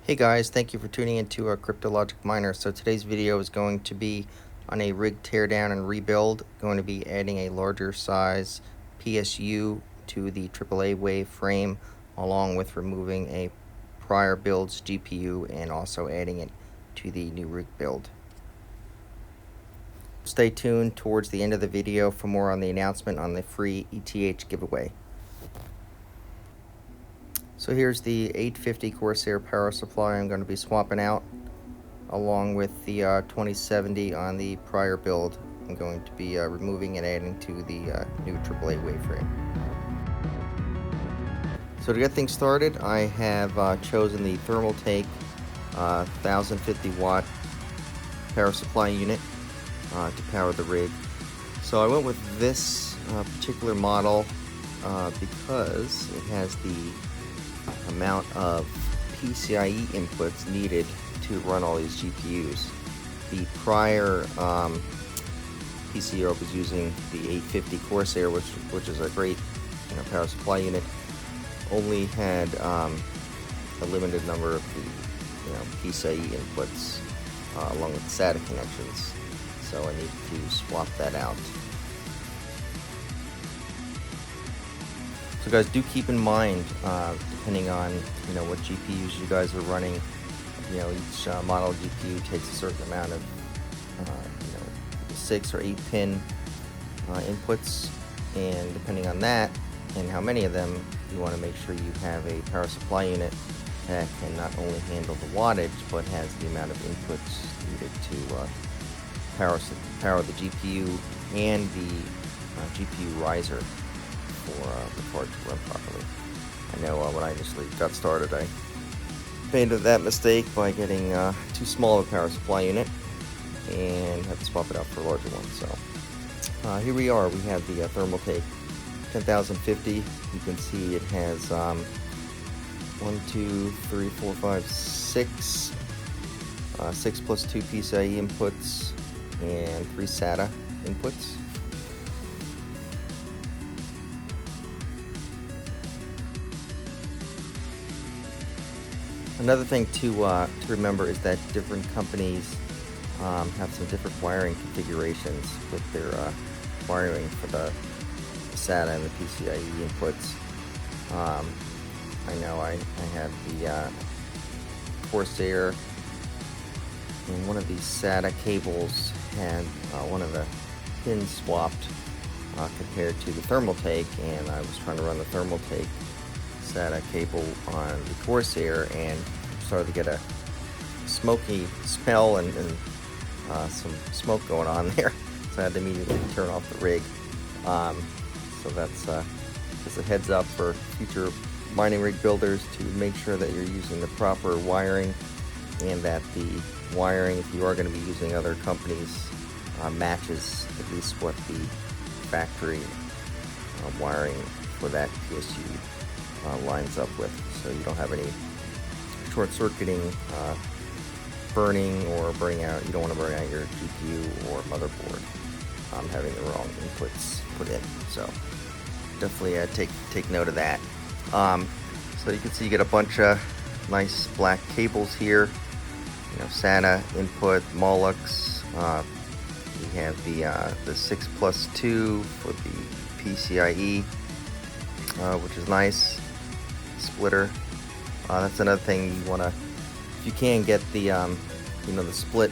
Hey guys, thank you for tuning into Cryptologic Miner. So today's video is going to be on a rig teardown and rebuild. Going to be adding a larger size PSU to the AAAWave frame, along with removing a prior build's GPU and also adding it to the new rig build. Stay tuned towards the end of the video for more on the announcement on the free ETH giveaway. So here's the 850 Corsair power supply I'm going to be swapping out, along with the 2070 on the prior build. I'm going to be removing and adding to the new AAAWave frame. So to get things started, I have chosen the Thermaltake 1050 watt power supply unit to power the rig. So I went with this particular model because it has the amount of PCIe inputs needed to run all these GPUs. The prior PCO was using the 850 Corsair, which is a great power supply unit, only had a limited number of the PCIe inputs along with the SATA connections. So I need to swap that out. So guys, do keep in mind, depending on what GPUs you guys are running, each model GPU takes a certain amount of 6 or 8 pin inputs, and depending on that and how many of them, you want to make sure you have a power supply unit that can not only handle the wattage but has the amount of inputs needed to power the GPU and the GPU riser for the card to run properly. I know when I initially got started, I made that mistake by getting too small of a power supply unit and had to swap it out for a larger one. So here we are. We have the Thermaltake 10050. You can see it has 1, 2, 3, 4, 5, 6 6 plus 2 PCIe inputs and 3 SATA inputs. Another thing to remember is that different companies have some different wiring configurations with their wiring for the SATA and the PCIe inputs. I know I had the Corsair, and one of these SATA cables had one of the pins swapped compared to the Thermaltake, and I was trying to run the Thermaltake SATA cable on the Corsair and started to get a smoky smell and some smoke going on there, so I had to immediately turn off the rig. So that's just a heads up for future mining rig builders to make sure that you're using the proper wiring, and that the wiring, if you are going to be using other companies, matches at least what the factory wiring for that PSU lines up with, so you don't have any short-circuiting, burning or burning out. You don't want to burn out your GPU or motherboard having the wrong inputs put in. So definitely take note of that. So you can see you get a bunch of nice black cables here. SATA input, Molex. We have the 6 plus 2 for the PCIe, which is nice. Splitter. That's another thing you want to, if you can, get the the split,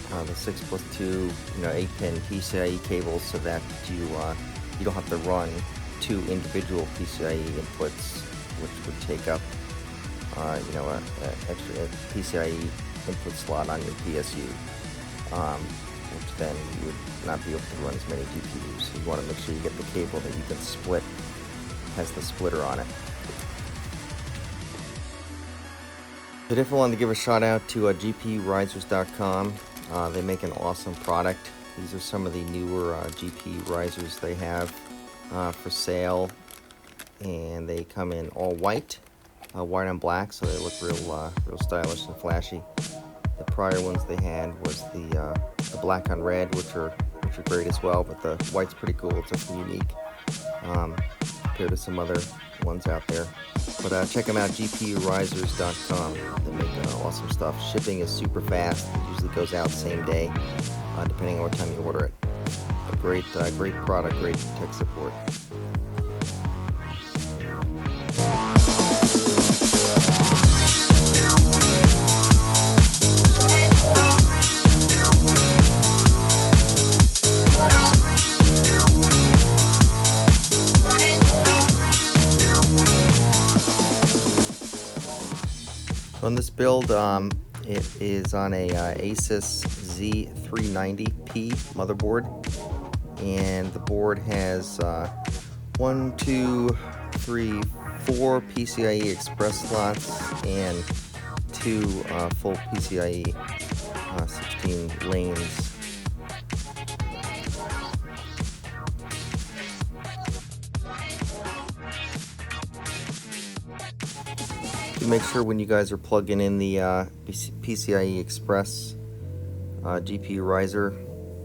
the 6 plus 2 8-pin PCIe cables, so that you don't have to run 2 individual PCIe inputs, which would take up an extra PCIe input slot on your PSU, which then you would not be able to run as many GPUs. So you want to make sure you get the cable that you can split, has the splitter on it. I definitely wanted to give a shout out to GPUrisers.com. They make an awesome product. These are some of the newer GPU risers they have for sale, and they come in all white, white and black, so they look real stylish and flashy. The prior ones they had was the black on red, which are great as well, but the white's pretty cool. It's something unique. compared to some other ones out there. But check them out, gpurisers.com. They make awesome stuff. Shipping is super fast. It usually goes out same day, depending on what time you order it. A great product, great tech support. On this build, it is on a Asus Z 390P motherboard, and the board has 1, 2, 3, 4 PCIe Express slots and 2 full PCIe 16 lanes. Make sure when you guys are plugging in the PCIe Express GPU riser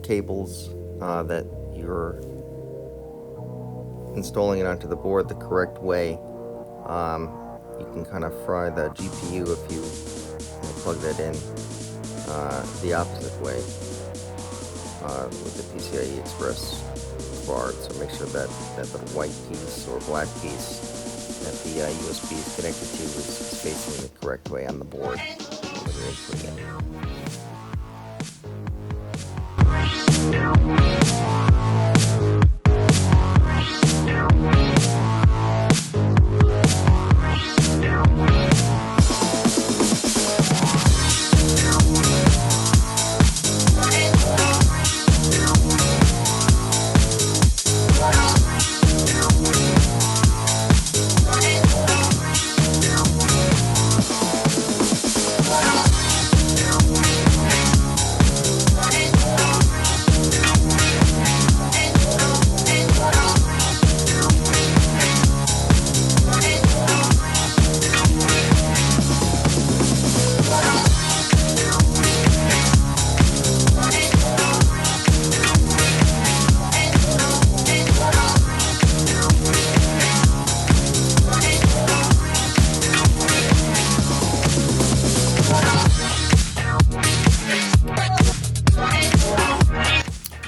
cables that you're installing it onto the board the correct way. You can kind of fry the GPU if you plug that in the opposite way with the PCIe Express card. So make sure that little white piece or black piece that the USB is connected to is facing the correct way on the board when you're inputting it.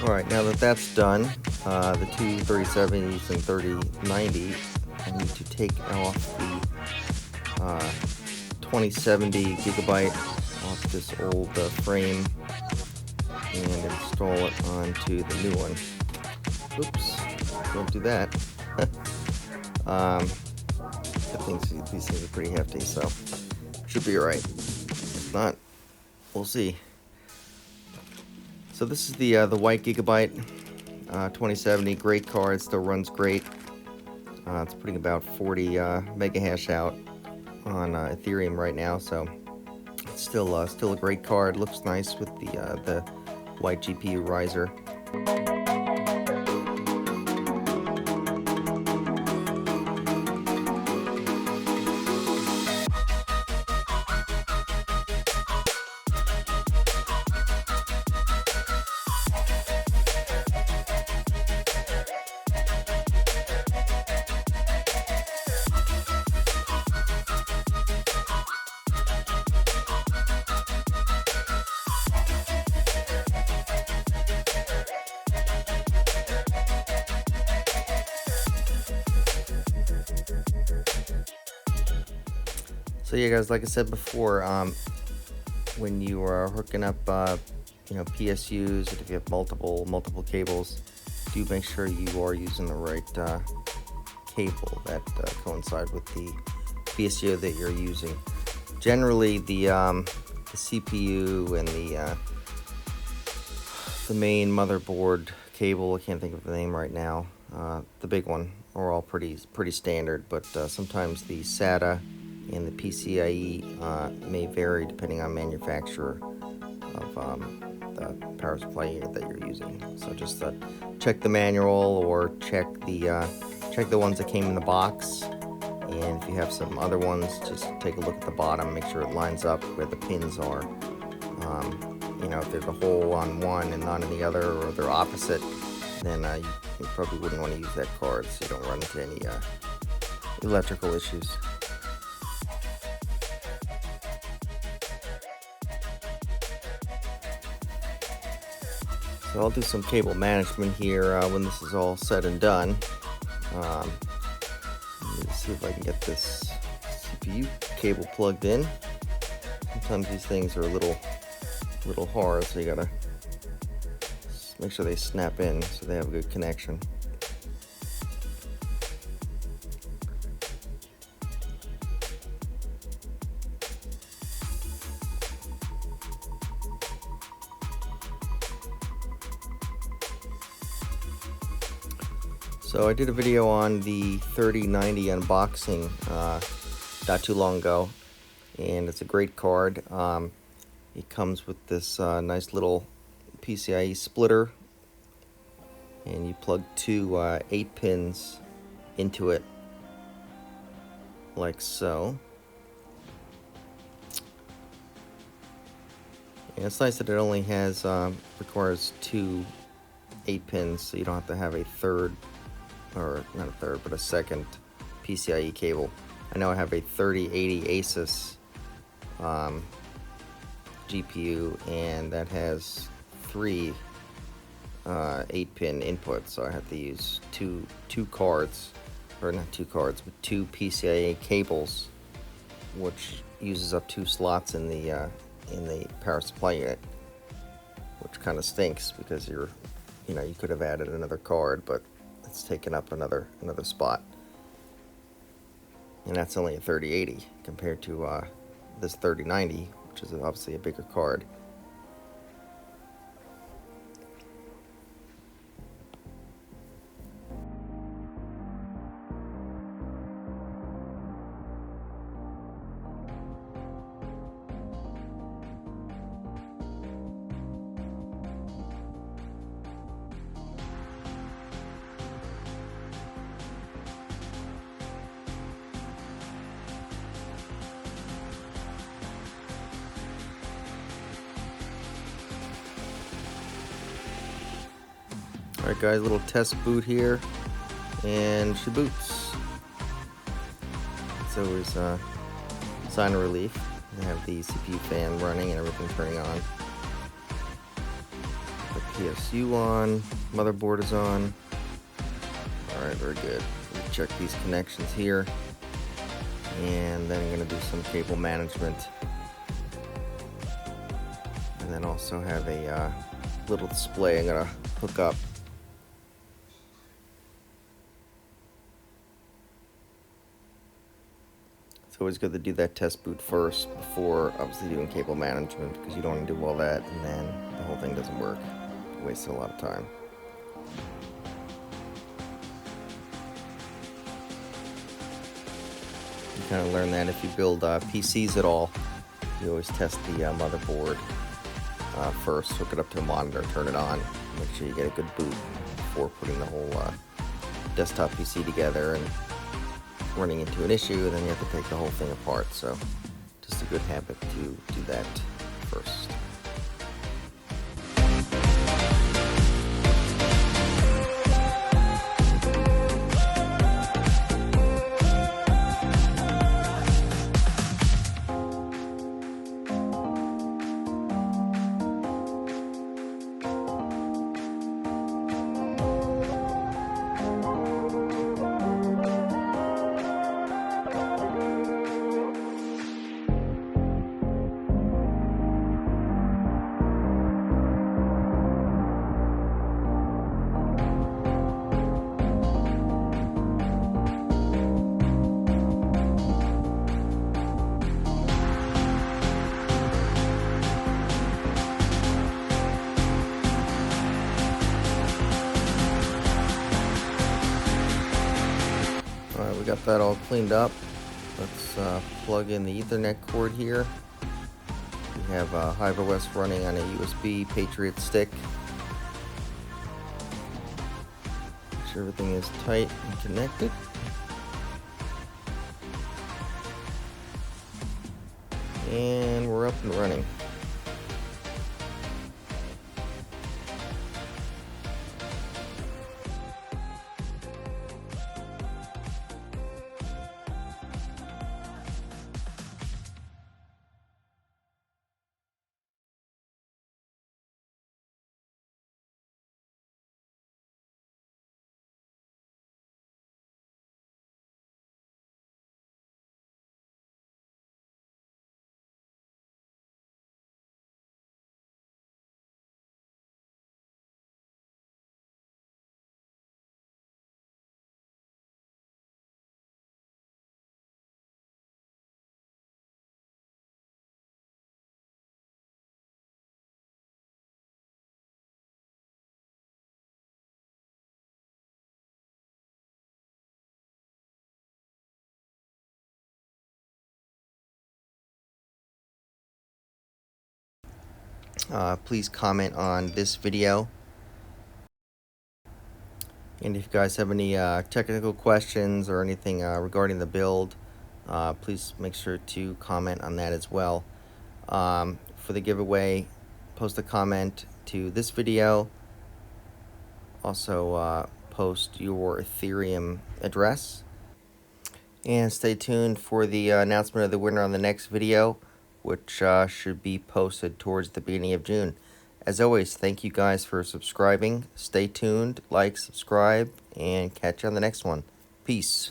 Alright, now that that's done, the two 3070s and 3090, I need to take off the 2070 Gigabyte off this old frame and install it onto the new one. Oops, don't do that. These things are pretty hefty, so should be alright. If not, we'll see. So this is the white Gigabyte 2070, great card, still runs great. It's putting about 40 mega hash out on Ethereum right now, so it's still a great card. Looks nice with the white GPU riser. So yeah, guys, like I said before, when you are hooking up, PSUs, if you have multiple cables, do make sure you are using the right cable that coincide with the PSU that you're using. Generally, the CPU and the main motherboard cable, I can't think of the name right now, the big one, are all pretty standard, but sometimes the SATA and the PCIe may vary depending on manufacturer of the power supply unit that you're using. So just check the manual or check the ones that came in the box, and if you have some other ones, just take a look at the bottom, make sure it lines up where the pins are. If there's a hole on one and not in the other, or they're opposite, then you probably wouldn't want to use that card so you don't run into any electrical issues. So I'll do some cable management here when this is all said and done. Let me see if I can get this CPU cable plugged in. Sometimes these things are a little hard, so you gotta make sure they snap in so they have a good connection. So I did a video on the 3090 unboxing not too long ago, and it's a great card. It comes with this nice little PCIe splitter, and you plug two 8 pins into it like so. And it's nice that it only has requires two 8 pins, so you don't have to have a third, or not a third, but a second PCIe cable. I know I have a 3080 Asus GPU, and that has three 8-pin inputs, so I have to use two cards, or not two cards, but two PCIe cables, which uses up 2 slots in the power supply unit, which kind of stinks because you could have added another card, but it's taken up another spot, and that's only a 3080 compared to this 3090, which is obviously a bigger card. Alright guys, little test boot here, and she boots. It's always a sign of relief. They have the CPU fan running and everything turning on. The PSU on, motherboard is on. Alright, very good. We'll check these connections here, and then I'm going to do some cable management. And then also have a little display I'm going to hook up. It's always good to do that test boot first before obviously doing cable management, because you don't want to do all that and then the whole thing doesn't work. It wastes a lot of time. You kind of learn that if you build PCs at all, you always test the motherboard first, hook it up to a monitor, turn it on, make sure you get a good boot before putting the whole desktop PC together and running into an issue, and then you have to take the whole thing apart. So just a good habit to do that first. We got that all cleaned up. Let's plug in the Ethernet cord here. We have Hive OS running on a USB Patriot stick. Make sure everything is tight and connected. And we're up and running. please comment on this video. And if you guys have any technical questions or anything regarding the build, please make sure to comment on that as well. For the giveaway, post a comment to this video. Also, post your Ethereum address. And stay tuned for the announcement of the winner on the next video, which should be posted towards the beginning of June. As always, thank you guys for subscribing. Stay tuned, like, subscribe, and catch you on the next one. Peace.